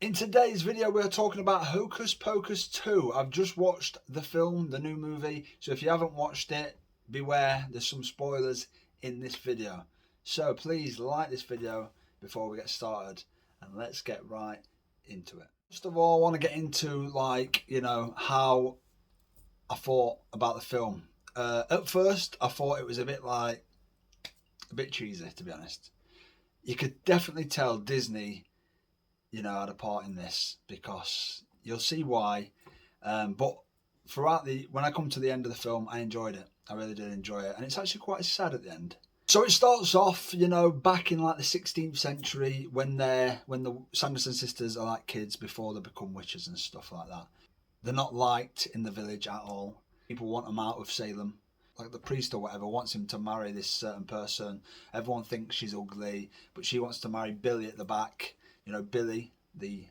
In today's video we're talking about Hocus Pocus 2. I've just watched the film, the new movie, so if you haven't watched it, beware, there's some spoilers in this video. So please like this video before we get started and let's get right into it. First of all, I want to get into how I thought about the film. At first I thought it was a bit cheesy, to be honest. You could definitely tell Disney had a part in this, because you'll see why. But when I come to the end of the film, I enjoyed it. I really did enjoy it, and it's actually quite sad at the end. So it starts off, back in like the 16th century when the Sanderson sisters are like kids before they become witches and stuff like that. They're not liked in the village at all. People want them out of Salem. Like the priest or whatever wants him to marry this certain person. Everyone thinks she's ugly, but she wants to marry Billy at the back. Billy, the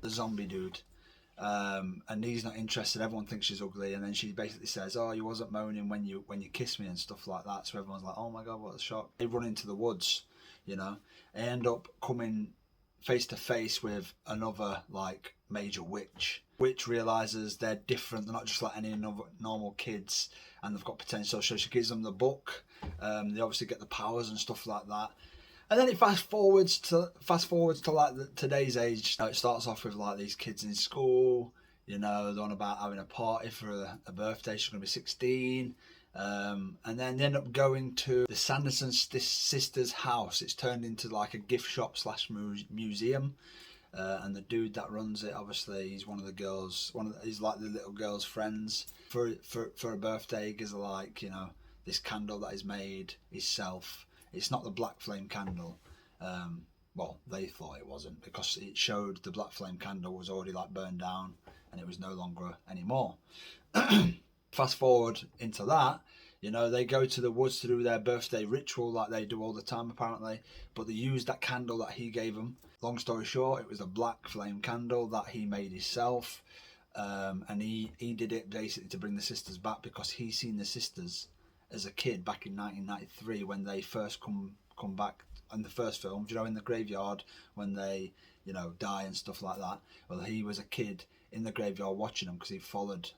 zombie dude, and he's not interested. Everyone thinks she's ugly, and then she basically says, "Oh, you wasn't moaning when you kissed me," and stuff like that. So everyone's like, "Oh my god, what a shock!" They run into the woods, They end up coming face to face with another major witch. Witch realizes they're different. They're not just like any normal kids, and they've got potential. So she gives them the book. They obviously get the powers and stuff like that. And then it fast forwards to today's age. It starts off with these kids in school. They're on about having a party for a birthday. She's going to be 16. And then they end up going to the Sanderson sisters' house. It's turned into like a gift shop / museum. And the dude that runs it, obviously, he's one of the girls. He's like the little girl's friends. For a birthday, he gives her this candle that he's made himself. It's not the black flame candle. Well, they thought it wasn't, because it showed the black flame candle was already burned down and it was no longer anymore. Fast forward into that, they go to the woods to do their birthday ritual like they do all the time apparently, but they used that candle that he gave them. Long story short, it was a black flame candle that he made himself, and he did it basically to bring the sisters back, because he seen the sisters as a kid back in 1993 when they first come back in the first film, in the graveyard when they die and stuff like that. Well, he was a kid in the graveyard watching them because he followed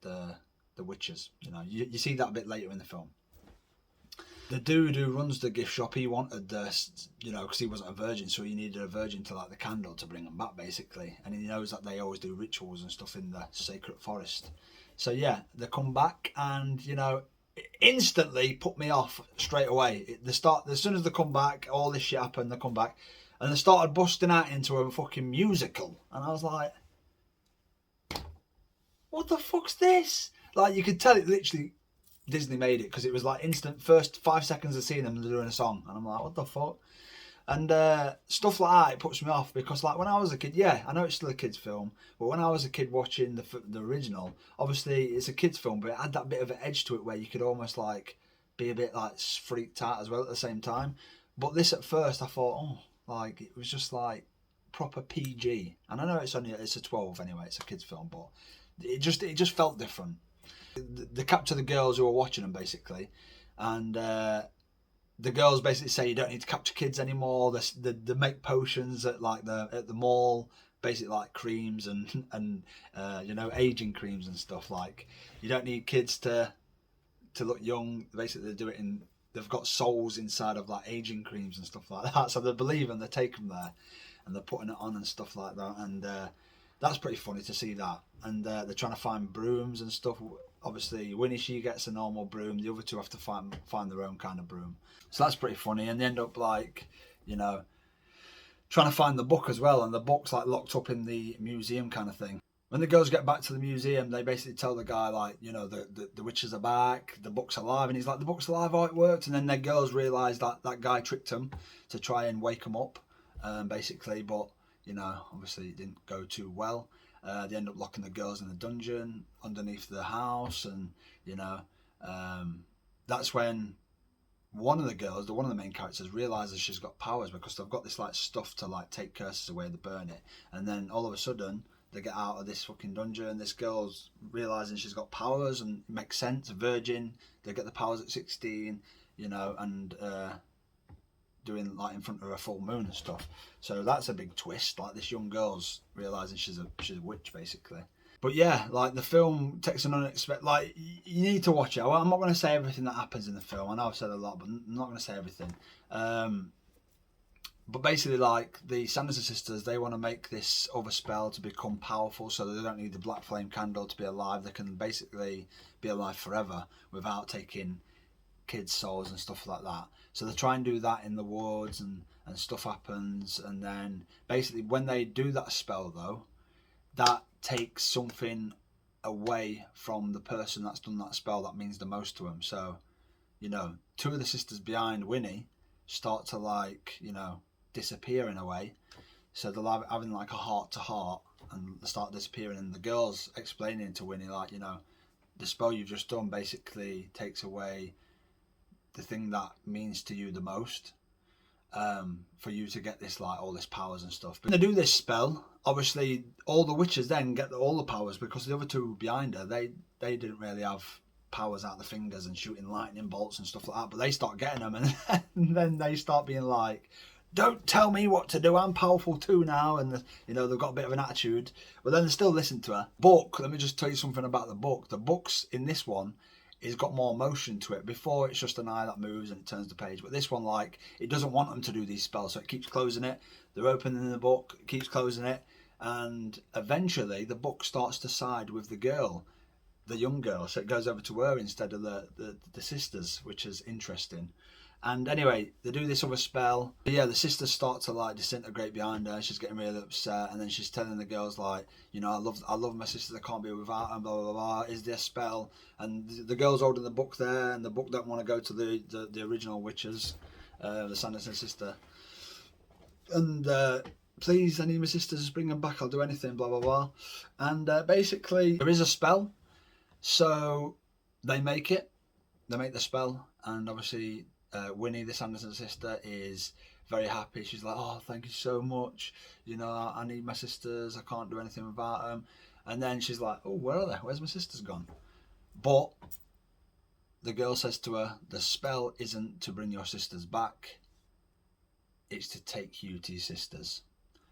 the witches. You see that a bit later in the film. The dude who runs the gift shop, he wanted this, because he wasn't a virgin, so he needed a virgin to light the candle to bring them back basically, and he knows that they always do rituals and stuff in the sacred forest. So yeah, they come back and it instantly put me off straight away. As soon as they come back, all this shit happened. They come back, and they started busting out into a fucking musical, and I was like, "What the fuck's this?" You could tell it literally Disney made it, because it was instant. First 5 seconds of seeing them doing a song, and I'm like, "What the fuck?" And stuff like that, it puts me off, because when I was a kid, yeah, I know it's still a kid's film, but when I was a kid watching the original, obviously it's a kid's film, but it had that bit of an edge to it where you could almost be a bit freaked out as well at the same time. But this, at first I thought, it was just proper PG, and I know it's a 12 anyway, it's a kid's film, but it just felt different. They capture the girls who are watching them basically, and the girls basically say you don't need to capture kids anymore. They make potions at the mall, basically creams and aging creams and stuff. You don't need kids to look young. Basically, they do it they've got souls inside of aging creams and stuff like that. So they believe, and they take them there, and they're putting it on and stuff like that. And that's pretty funny to see that. And they're trying to find brooms and stuff. Obviously, Winnie, she gets a normal broom. The other two have to find their own kind of broom. So that's pretty funny. And they end up trying to find the book as well. And the book's locked up in the museum kind of thing. When the girls get back to the museum, they basically tell the guy the witches are back, the book's alive, and he's like, "The book's alive, how it worked." And then the girls realise that guy tricked them to try and wake them up, basically. But obviously it didn't go too well. They end up locking the girls in the dungeon underneath the house, and that's when one of the main characters realizes she's got powers, because they've got this stuff to take curses away, they burn it, and then all of a sudden they get out of this fucking dungeon. This girl's realizing she's got powers, and it makes sense, a virgin, they get the powers at 16, and doing like in front of a full moon and stuff. So that's a big twist. Like this young girl's realizing she's a witch basically. But yeah, like the film takes an unexpected. Like you need to watch it. I'm not going to say everything that happens in the film. I know I've said a lot, but I'm not going to say everything. But basically, like the Sanderson sisters, they want to make this other spell to become powerful, so that they don't need the black flame candle to be alive. They can basically be alive forever without taking kids' souls and stuff like that. So they try and do that in the woods, and stuff happens. And then basically, when they do that spell, though, that takes something away from the person that's done that spell that means the most to them. So, you know, two of the sisters behind Winnie start to, like, you know, disappear in a way. So they're having like a heart to heart, and they start disappearing, and the girl's explaining to Winnie, like, you know, the spell you've just done basically takes away the thing that means to you the most, for you to get this, like, all this powers and stuff. But when they do this spell, obviously all the witches then get all the powers, because the other two behind her, they didn't really have powers out the fingers and shooting lightning bolts and stuff like that, but they start getting them, and then they start being like, don't tell me what to do, I'm powerful too now. And you know, they've got a bit of an attitude, but then they still listen to her. Book, let me just tell you something about the book. The books in this one has got more motion to it. Before, it's just an eye that moves and it turns the page, but this one, like, it doesn't want them to do these spells, so it keeps closing it. They're opening the book, it keeps closing it, and eventually the book starts to side with the girl, the young girl, so it goes over to her instead of the sisters, which is interesting. And anyway, they do this other spell. But yeah, the sisters start to, like, disintegrate behind her. She's getting really upset, and then she's telling the girls, like, you know, I love my sisters. I can't be without them. Blah blah blah. Is there a spell? And the girls holding the book there, and the book don't want to go to the original witches, the Sanderson sister. And please, I need my sisters. Bring them back. I'll do anything. Blah blah blah. And basically, there is a spell, so they make it. They make the spell, and obviously, Winnie, the Sanderson sister, is very happy. She's like, oh, thank you so much. You know, I need my sisters. I can't do anything without them. And then she's like, oh, where are they? Where's my sisters gone? But the girl says to her, the spell isn't to bring your sisters back. It's to take you to your sisters.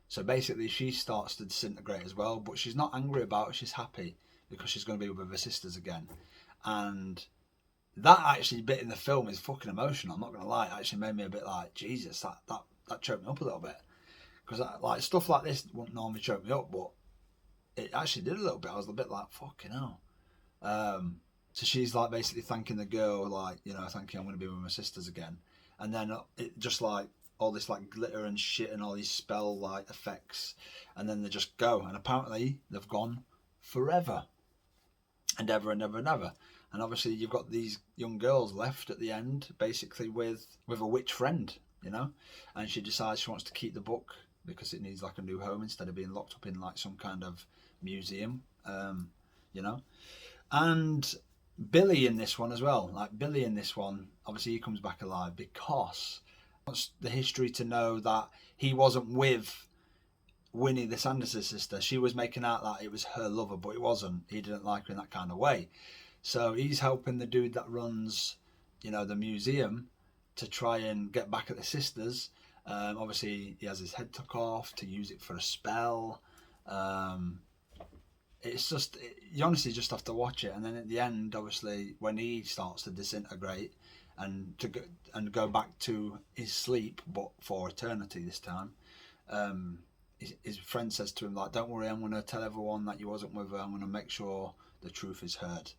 So basically, she starts to disintegrate as well. But she's not angry about it. She's happy because she's going to be with her sisters again. And that actually bit in the film is fucking emotional. I'm not gonna lie. It actually made me a bit like, Jesus, that choked me up a little bit, because like stuff like this wouldn't normally choke me up, but it actually did a little bit. I was a bit like, fucking hell. So she's like basically thanking the girl, like, you know, thank you, I'm gonna be with my sisters again. And then it just like all this like glitter and shit and all these spell like effects, and then they just go, and apparently they've gone forever and ever and ever and ever. And obviously you've got these young girls left at the end, basically with a witch friend, you know. And she decides she wants to keep the book because it needs like a new home instead of being locked up in like some kind of museum, you know. And Billy in this one as well. Like Billy in this one, obviously he comes back alive because wants the history to know that he wasn't with Winnie, the Sanderson sister. She was making out that it was her lover, but it wasn't. He didn't like her in that kind of way. So he's helping the dude that runs, you know, the museum to try and get back at the sisters. Obviously, he has his head took off to use it for a spell. It's just, you honestly just have to watch it. And then at the end, obviously, when he starts to disintegrate and go back to his sleep, but for eternity this time, his friend says to him, like, don't worry, I'm going to tell everyone that you wasn't with her. I'm going to make sure the truth is heard.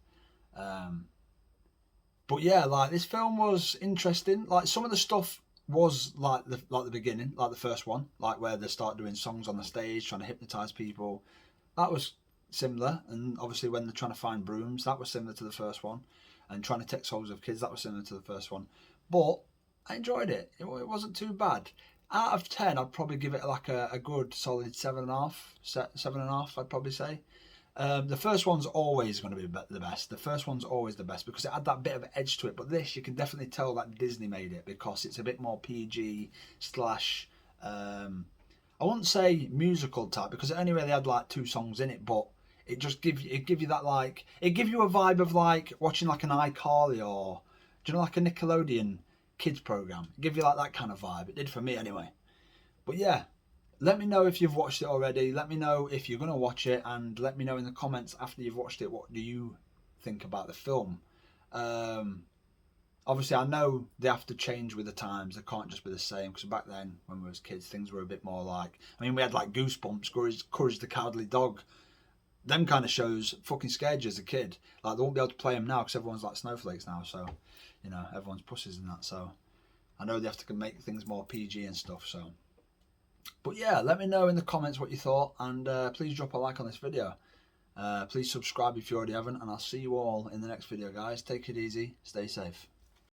But yeah, like this film was interesting. Like some of the stuff was like the beginning, like the first one, like where they start doing songs on the stage trying to hypnotize people. That was similar. And obviously when they're trying to find brooms, that was similar to the first one. And trying to take souls of kids, that was similar to the first one. But I enjoyed it. It wasn't too bad. Out of 10, I'd probably give it like a good solid 7.5. 7.5, I'd probably say. The first one's always going to be the best. The first one's always the best because it had that bit of edge to it. But this, you can definitely tell that Disney made it because it's a bit more PG slash, I wouldn't say musical type because it only really had like 2 songs in it, but it just give you that like, it give you a vibe of like watching like an iCarly or, do you know, like a Nickelodeon kids program. It give you like that kind of vibe. It did for me anyway. But yeah, let me know if you've watched it already. Let me know if you're going to watch it, and let me know in the comments after you've watched it, what do you think about the film. Obviously, I know they have to change with the times. They can't just be the same, because back then, when we was kids, things were a bit more like... I mean, we had like Goosebumps, Courage the Cowardly Dog. Them kind of shows fucking scared you as a kid. Like, they won't be able to play them now because everyone's like snowflakes now. So, you know, everyone's pussies and that. So, I know they have to make things more PG and stuff. So, but yeah, let me know in the comments what you thought, and please drop a like on this video. Please subscribe if you already haven't, and I'll see you all in the next video, guys. Take it easy. Stay safe.